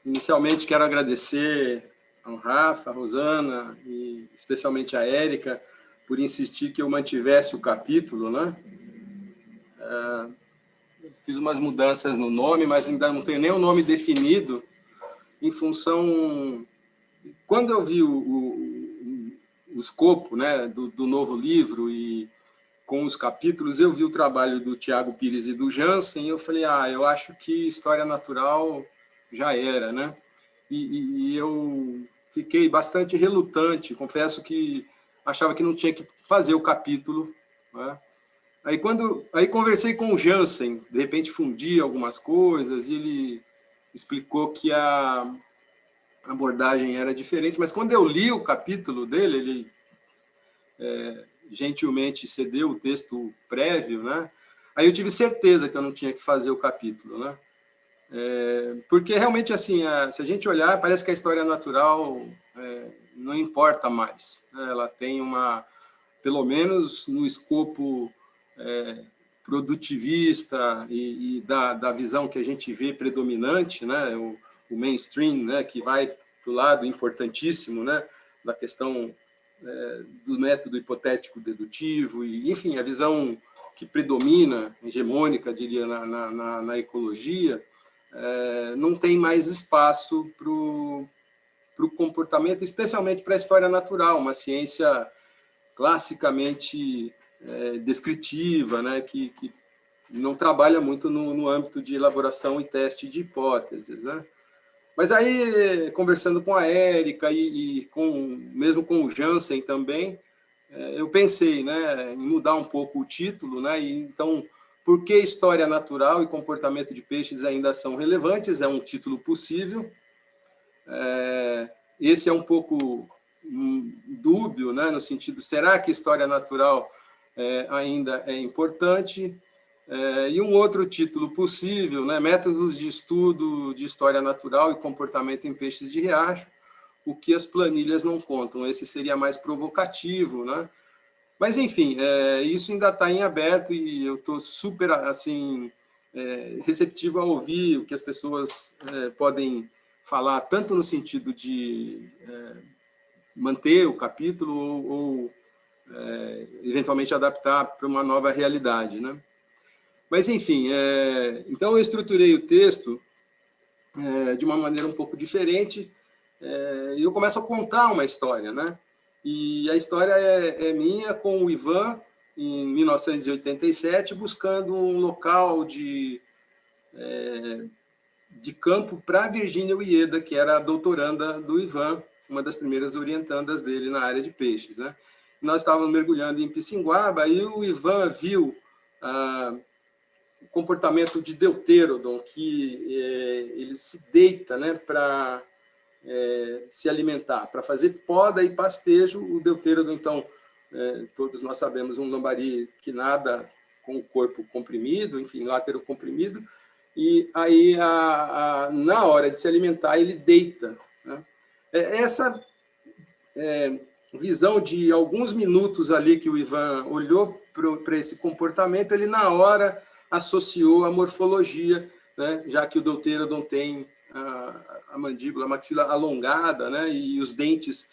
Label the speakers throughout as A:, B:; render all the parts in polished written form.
A: Inicialmente, quero agradecer ao Rafa, a Rosana e especialmente a Érica por insistir que eu mantivesse o capítulo, né? Fiz umas mudanças no nome, mas ainda não tenho nem o nome definido, em função... Quando eu vi o escopo, né, do novo livro e com os capítulos, eu vi o trabalho do Tiago Pires e do Jansen, e eu falei, eu acho que História Natural já era, né? E eu fiquei bastante relutante, confesso que achava que não tinha que fazer o capítulo, né? Aí conversei com o Jansen, de repente fundi algumas coisas, e ele explicou que a abordagem era diferente, mas quando eu li o capítulo dele, ele gentilmente cedeu o texto prévio, né? Aí eu tive certeza que eu não tinha que fazer o capítulo, né? Porque realmente, assim, se a gente olhar, parece que a história natural não importa mais, né? Ela tem pelo menos no escopo produtivista e da visão que a gente vê predominante, né? O mainstream, né? Que vai para o lado importantíssimo, né? Da questão do método hipotético dedutivo, e, enfim, a visão que predomina, hegemônica, diria, na ecologia, não tem mais espaço para o comportamento, especialmente para a história natural, uma ciência classicamente descritiva, né, que não trabalha muito no âmbito de elaboração e teste de hipóteses, né? Mas aí, conversando com a Érica e mesmo com o Jansen também, eu pensei, né, em mudar um pouco o título, né? E então, por que História Natural e Comportamento de Peixes ainda são relevantes? É um título possível. Esse é um pouco dúbio, né, no sentido, será que História Natural ainda é importante? E um outro título possível, né, Métodos de Estudo de História Natural e Comportamento em Peixes de Riacho, o que as planilhas não contam. Esse seria mais provocativo, né? Mas, enfim, isso ainda está em aberto e eu estou super, assim, receptivo a ouvir o que as pessoas podem falar, tanto no sentido de manter o capítulo ou eventualmente adaptar para uma nova realidade, né? Mas, enfim, então eu estruturei o texto de uma maneira um pouco diferente e eu começo a contar uma história, né? E a história é minha com o Ivan, em 1987, buscando um local de campo para a Virgínia Uieda, que era a doutoranda do Ivan, uma das primeiras orientandas dele na área de peixes, né? Nós estávamos mergulhando em Pissinguaba e o Ivan viu o comportamento de Deuterodon, que ele se deita, né, para se alimentar, para fazer poda e pastejo. O Deuterodon, então, todos nós sabemos, um lambari que nada com o corpo comprimido, enfim, látero comprimido, e aí, na hora de se alimentar, ele deita, né? Essa visão de alguns minutos ali que o Ivan olhou para esse comportamento, ele, na hora, associou a morfologia, né? Já que o Deuterodon tem a mandíbula, a maxila alongada, né? E os dentes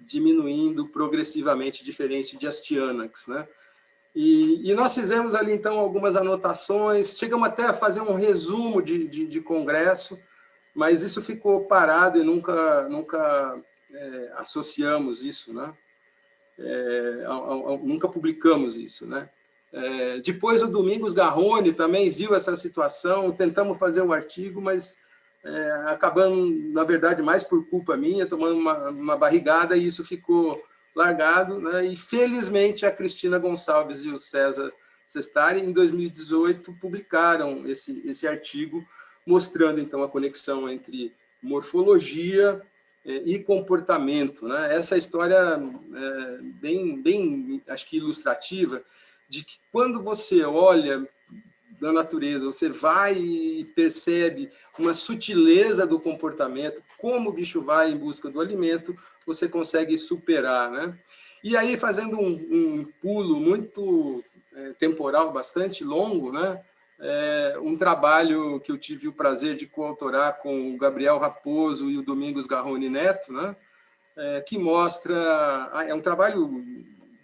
A: diminuindo progressivamente, diferente de Astyanax, né? E nós fizemos ali, então, algumas anotações, chegamos até a fazer um resumo de congresso, mas isso ficou parado e nunca associamos isso, né? Nunca publicamos isso, né? Depois, o Domingos Garrone também viu essa situação, tentamos fazer um artigo, mas acabamos, na verdade, mais por culpa minha, tomando uma barrigada, e isso ficou largado, né? E, felizmente, a Cristina Gonçalves e o César Sestari, em 2018, publicaram esse artigo, mostrando, então, a conexão entre morfologia e comportamento, né? Essa história bem, acho que ilustrativa, de que quando você olha da natureza, você vai e percebe uma sutileza do comportamento, como o bicho vai em busca do alimento, você consegue superar, né? E aí, fazendo um pulo muito temporal, bastante longo, né? um trabalho que eu tive o prazer de coautorar com o Gabriel Raposo e o Domingos Garrone Neto, né? Que mostra... É um trabalho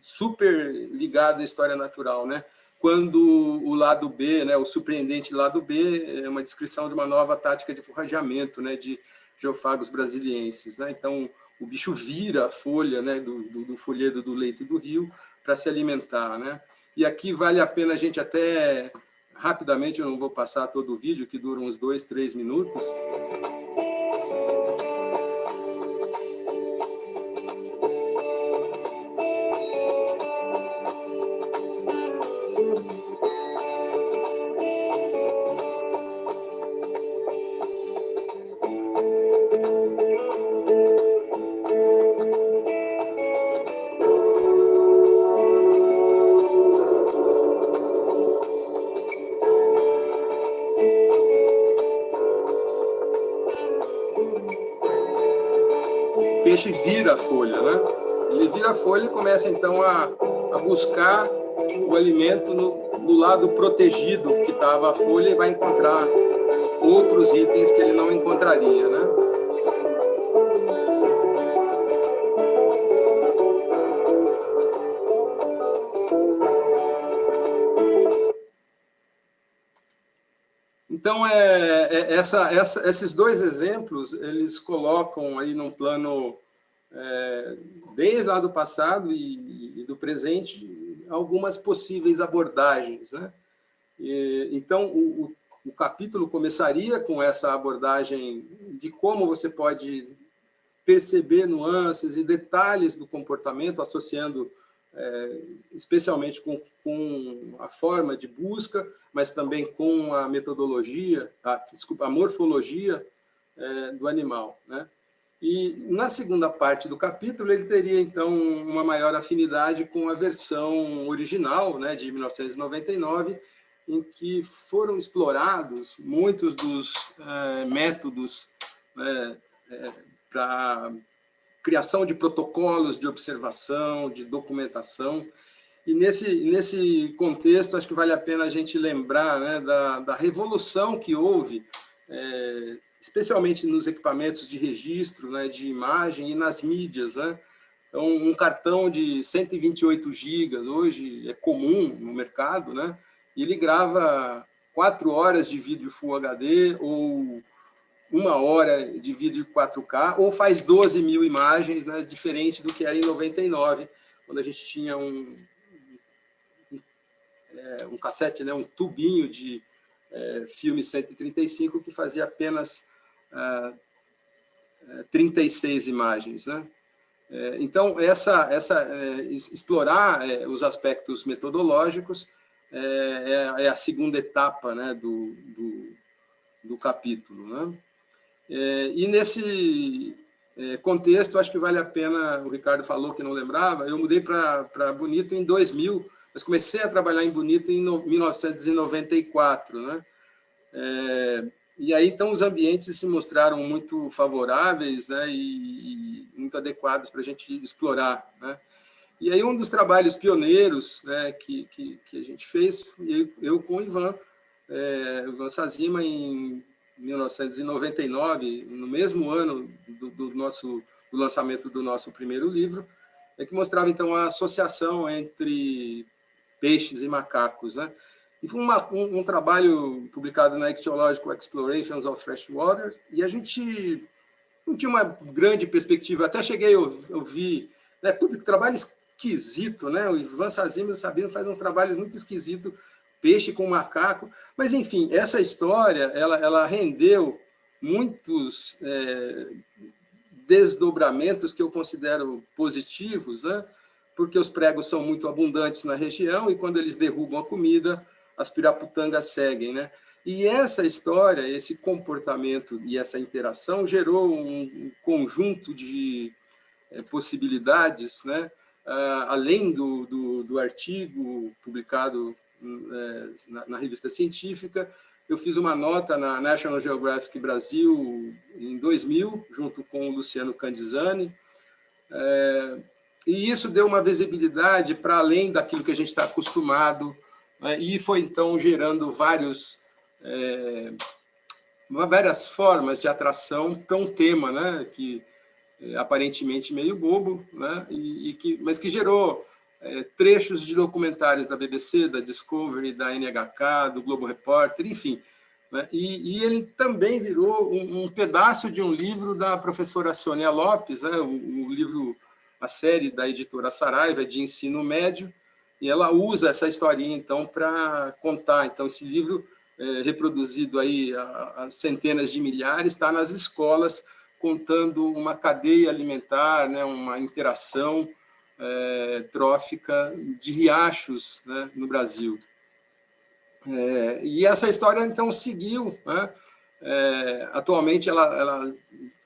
A: super ligado à história natural, né? Quando o lado B, né, o surpreendente lado B, é uma descrição de uma nova tática de forrageamento, né, de geofagos brasilienses, né? Então, o bicho vira a folha, né, do folhedo do leito do rio para se alimentar, né? E aqui vale a pena a gente até, rapidamente, eu não vou passar todo o vídeo, que dura uns 2, 3 minutos, o peixe vira a folha, né? Ele vira a folha e começa, então, a buscar o alimento no lado protegido que estava a folha e vai encontrar outros itens que ele não encontraria, né? Então, esses dois exemplos, eles colocam aí num plano, desde lá do passado e do presente, algumas possíveis abordagens, né? Então, o capítulo começaria com essa abordagem de como você pode perceber nuances e detalhes do comportamento, associando especialmente com a forma de busca, mas também com a metodologia, a morfologia do animal, né? E na segunda parte do capítulo, ele teria, então, uma maior afinidade com a versão original, né, de 1999, em que foram explorados muitos dos métodos para criação de protocolos de observação, de documentação. E nesse contexto, acho que vale a pena a gente lembrar, né, da revolução que houve, especialmente nos equipamentos de registro, né, de imagem e nas mídias, né? Então, um cartão de 128 gigas hoje é comum no mercado, né? E ele grava 4 horas de vídeo Full HD ou 1 hora de vídeo 4K, ou faz 12 mil imagens, né? Diferente do que era em 99, quando a gente tinha um cassete, né? Um tubinho de filme 135 que fazia apenas 36 imagens, né? Então, explorar os aspectos metodológicos é a segunda etapa, né, do capítulo, né? E nesse contexto, acho que vale a pena, o Ricardo falou que não lembrava, eu mudei para Bonito em 2000, mas comecei a trabalhar em Bonito em 1994, né? E aí, então, os ambientes se mostraram muito favoráveis, né, e muito adequados para a gente explorar, né? E aí, um dos trabalhos pioneiros, né, que a gente fez, eu com o Ivan Sazima, em 1999, no mesmo ano do lançamento do nosso primeiro livro, que mostrava, então, a associação entre peixes e macacos, né? E foi um trabalho publicado na Ichthyological Explorations of Freshwater, e a gente não tinha uma grande perspectiva. Até cheguei a ouvir, né? Puta, que trabalho esquisito, né? O Ivan Sazima e o Sabino fazem uns trabalhos muito esquisitos, peixe com macaco. Mas, enfim, essa história, ela rendeu muitos desdobramentos que eu considero positivos, né? Porque os pregos são muito abundantes na região e quando eles derrubam a comida, as piraputangas seguem, né? E essa história, esse comportamento e essa interação gerou um conjunto de possibilidades, né? Além do artigo publicado na revista científica, eu fiz uma nota na National Geographic Brasil em 2000, junto com o Luciano Candizani, e isso deu uma visibilidade para além daquilo que a gente está acostumado né? E foi, então, gerando várias formas de atração para um tema, né? Que aparentemente meio bobo, né? Mas que gerou trechos de documentários da BBC, da Discovery, da NHK, do Globo Repórter, enfim. Né? E ele também virou um pedaço de um livro da professora Sônia Lopes, né? O livro, a série da editora Saraiva, de ensino médio, e ela usa essa historinha, então, para contar. Então, esse livro, reproduzido aí a centenas de milhares, está nas escolas, contando uma cadeia alimentar, né? Uma interação trófica de riachos, né? No Brasil. E essa história, então, seguiu, né? Atualmente, ela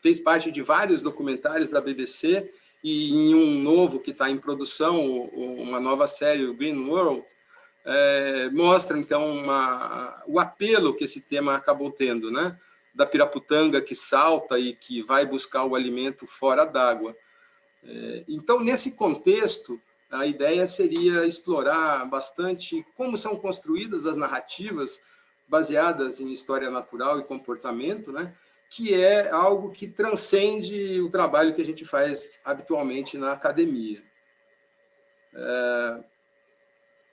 A: fez parte de vários documentários da BBC, e em um novo que está em produção, uma nova série, o Green World, mostra, então, o apelo que esse tema acabou tendo, né? Da piraputanga que salta e que vai buscar o alimento fora d'água. Então, nesse contexto, a ideia seria explorar bastante como são construídas as narrativas baseadas em história natural e comportamento, né? Que é algo que transcende o trabalho que a gente faz habitualmente na academia.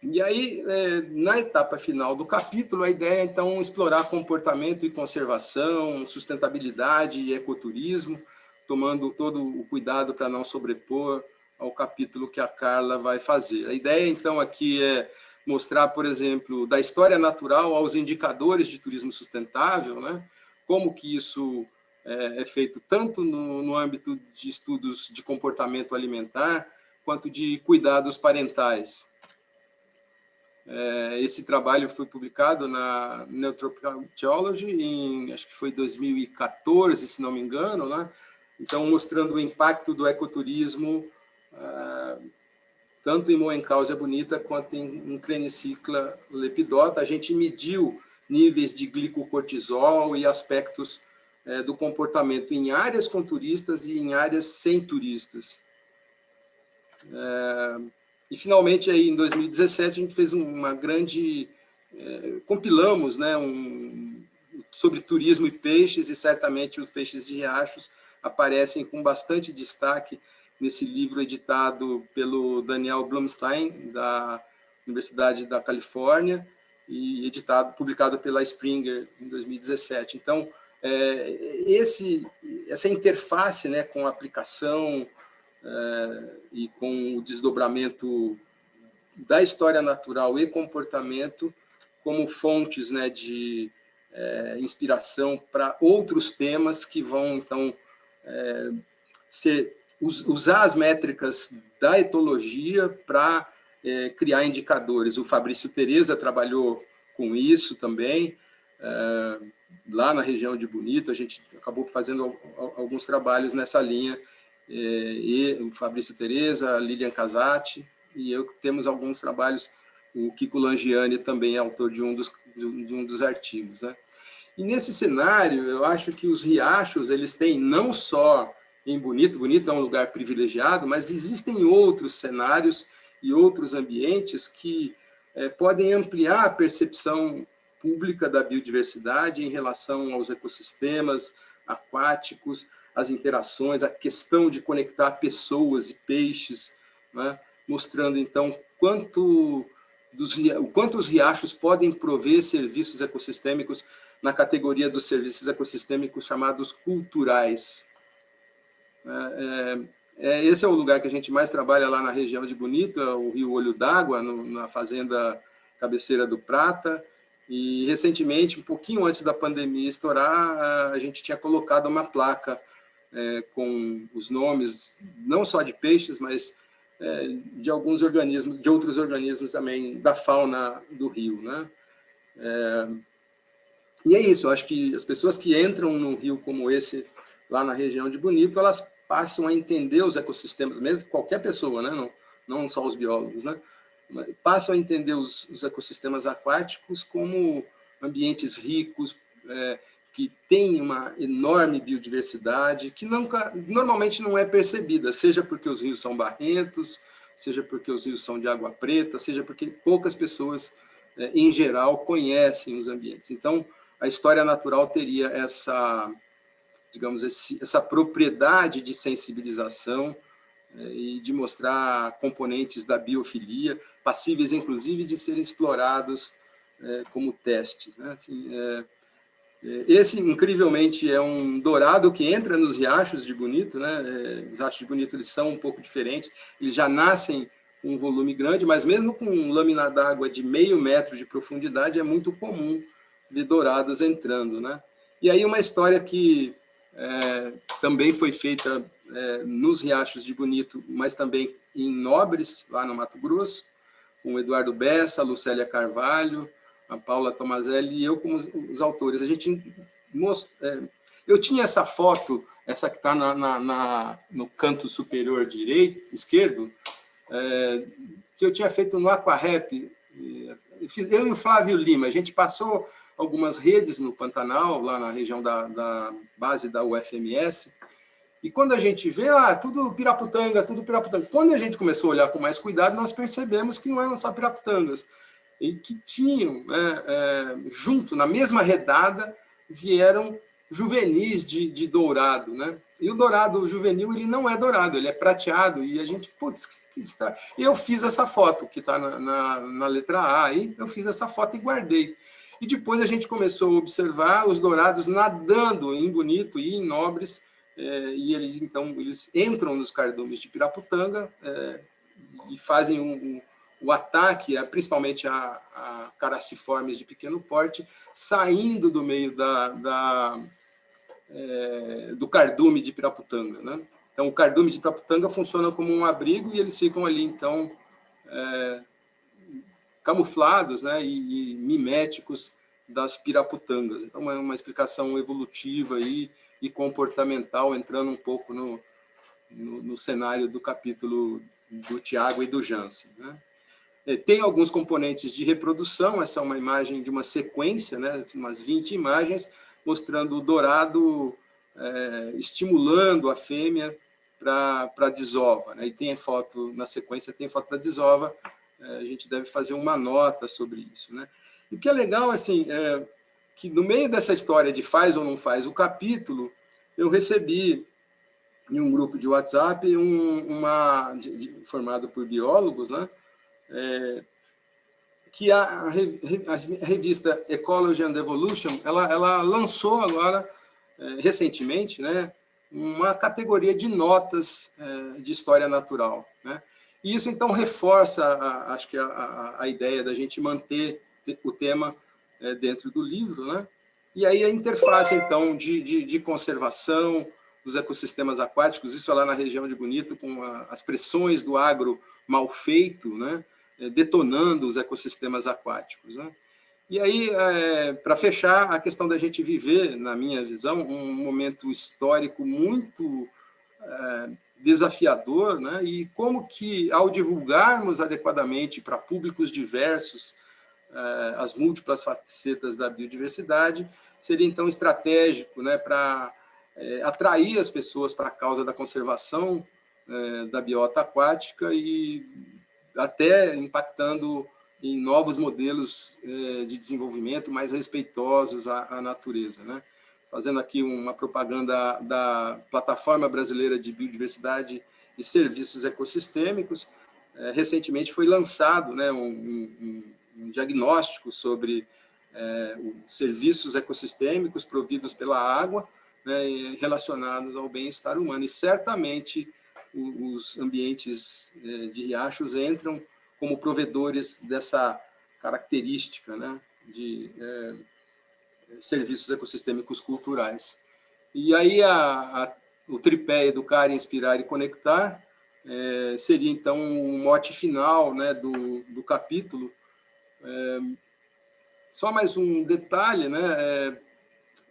A: E aí, na etapa final do capítulo, a ideia é, então, explorar comportamento e conservação, sustentabilidade e ecoturismo, tomando todo o cuidado para não sobrepor ao capítulo que a Carla vai fazer. A ideia, então, aqui é mostrar, por exemplo, da história natural aos indicadores de turismo sustentável, né? Como que isso é feito tanto no âmbito de estudos de comportamento alimentar, quanto de cuidados parentais. Esse trabalho foi publicado na Neurotropical Theology, acho que foi 2014, se não me engano, né? Então, mostrando o impacto do ecoturismo, tanto em Moencausia bonita quanto em Crenicicla lepidota. A gente mediu níveis de glicocortisol e aspectos do comportamento em áreas com turistas e em áreas sem turistas. E, finalmente, aí, em 2017, a gente fez uma grande... compilamos, né, sobre turismo e peixes, e certamente os peixes de riachos aparecem com bastante destaque nesse livro editado pelo Daniel Blumstein, da Universidade da Califórnia, e publicado pela Springer em 2017. Então, essa interface, né, com a aplicação e com o desdobramento da história natural e comportamento como fontes, né, de inspiração para outros temas que vão, então, usar as métricas da etologia para criar indicadores. O Fabrício Tereza trabalhou com isso também, lá na região de Bonito. A gente acabou fazendo alguns trabalhos nessa linha, e o Fabrício Tereza, a Lilian Casati, e eu temos alguns trabalhos. O Kiko Langiani também é autor de um dos artigos, né? E nesse cenário, eu acho que os riachos, eles têm não só em Bonito é um lugar privilegiado, mas existem outros cenários e outros ambientes que podem ampliar a percepção pública da biodiversidade em relação aos ecossistemas aquáticos, as interações, a questão de conectar pessoas e peixes, né? Mostrando, então, o quanto os riachos podem prover serviços ecossistêmicos na categoria dos serviços ecossistêmicos chamados culturais. Esse é o lugar que a gente mais trabalha lá na região de Bonito, o Rio Olho d'Água, na fazenda Cabeceira do Prata. E, recentemente, um pouquinho antes da pandemia estourar, a gente tinha colocado uma placa com os nomes, não só de peixes, mas de alguns organismos, de outros organismos também, da fauna do rio, né? E é isso, eu acho que as pessoas que entram num rio como esse, lá na região de Bonito, elas passam a entender os ecossistemas, mesmo qualquer pessoa, né? Não só os biólogos, né? Passam a entender os ecossistemas aquáticos como ambientes ricos, que têm uma enorme biodiversidade, que normalmente não é percebida, seja porque os rios são barrentos, seja porque os rios são de água preta, seja porque poucas pessoas em geral, conhecem os ambientes. Então, a história natural teria essa, digamos, essa propriedade de sensibilização e de mostrar componentes da biofilia, passíveis, inclusive, de serem explorados como testes, né? Assim, esse, incrivelmente, é um dourado que entra nos riachos de Bonito, né? Os riachos de Bonito, eles são um pouco diferentes, eles já nascem com um volume grande, mas mesmo com lâmina d'água de meio metro de profundidade, é muito comum ver dourados entrando, né? E aí uma história que também foi feita nos riachos de Bonito, mas também em Nobres, lá no Mato Grosso, com o Eduardo Bessa, a Lucélia Carvalho, a Paula Tomazelli e eu como os autores. A gente eu tinha essa foto, essa que está no canto superior esquerdo, que eu tinha feito no Aquarep. Eu e o Flávio Lima, a gente passou algumas redes no Pantanal, lá na região da base da UFMS, e quando a gente vê, tudo Piraputanga, tudo Piraputanga. Quando a gente começou a olhar com mais cuidado, nós percebemos que não eram só Piraputangas, e que tinham, junto, na mesma redada, vieram juvenis de dourado, né? E o dourado juvenil, ele não é dourado, ele é prateado, e a gente, putz, que está... Eu fiz essa foto, que está na letra A, aí eu fiz essa foto e guardei. E depois a gente começou a observar os dourados nadando em Bonito e em Nobres, e eles, então, eles entram nos cardumes de Piraputanga e fazem o ataque, principalmente a caraciformes de pequeno porte, saindo do meio do cardume de Piraputanga, né? Então, o cardume de Piraputanga funciona como um abrigo e eles ficam ali, então, camuflados, né, e miméticos das piraputangas. Então, é uma explicação evolutiva aí, e comportamental, entrando um pouco no cenário do capítulo do Tiago e do Jansen, né? Tem alguns componentes de reprodução, essa é uma imagem de uma sequência, né, umas 20 imagens, mostrando o dourado estimulando a fêmea para a desova, né? E tem foto, na sequência, tem foto da desova, a gente deve fazer uma nota sobre isso, né? E o que é legal, assim, que no meio dessa história de faz ou não faz o capítulo, eu recebi em um grupo de WhatsApp, formado por biólogos, né? Que a revista Ecology and Evolution, ela lançou agora, recentemente, né, uma categoria de notas de história natural, né? E isso, então, reforça, acho que a ideia da gente manter o tema dentro do livro, né? E aí a interface, então, de conservação dos ecossistemas aquáticos, isso é lá na região de Bonito, com as pressões do agro mal feito, né, detonando os ecossistemas aquáticos, né? E aí, para fechar, a questão da gente viver, na minha visão, um momento histórico muito desafiador, né? E como que, ao divulgarmos adequadamente para públicos diversos as múltiplas facetas da biodiversidade, seria, então, estratégico, né, para atrair as pessoas para a causa da conservação da biota aquática e até impactando em novos modelos de desenvolvimento mais respeitosos à natureza, né? Fazendo aqui uma propaganda da Plataforma Brasileira de Biodiversidade e Serviços Ecossistêmicos. Recentemente foi lançado, né, um diagnóstico sobre os serviços ecossistêmicos providos pela água, né, relacionados ao bem-estar humano. E certamente os ambientes de riachos entram como provedores dessa característica, né, de serviços ecossistêmicos culturais. E aí o tripé educar, inspirar e conectar seria, então, um mote final, né, do capítulo. Só mais um detalhe, né?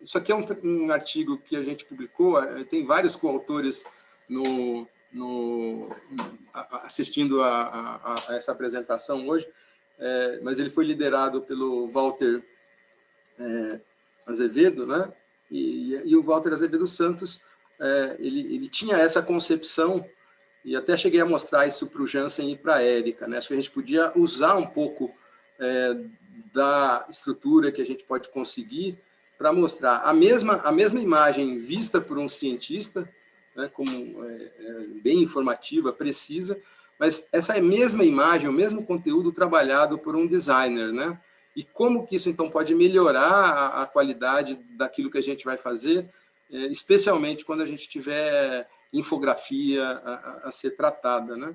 A: Isso aqui é um artigo que a gente publicou, tem vários coautores assistindo a essa apresentação hoje, mas ele foi liderado pelo Walter Azevedo, né? E o Walter Azevedo Santos, ele tinha essa concepção, e até cheguei a mostrar isso para o Jansen e para a Érica, né? Acho que a gente podia usar um pouco da estrutura que a gente pode conseguir para mostrar a mesma imagem vista por um cientista, né, como bem informativa, precisa, mas essa mesma imagem, o mesmo conteúdo trabalhado por um designer, né? E como que isso, então, pode melhorar a qualidade daquilo que a gente vai fazer, especialmente quando a gente tiver infografia a ser tratada, né?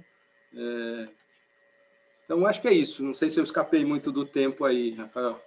A: Então, acho que é isso. Não sei se eu escapei muito do tempo aí, Rafael.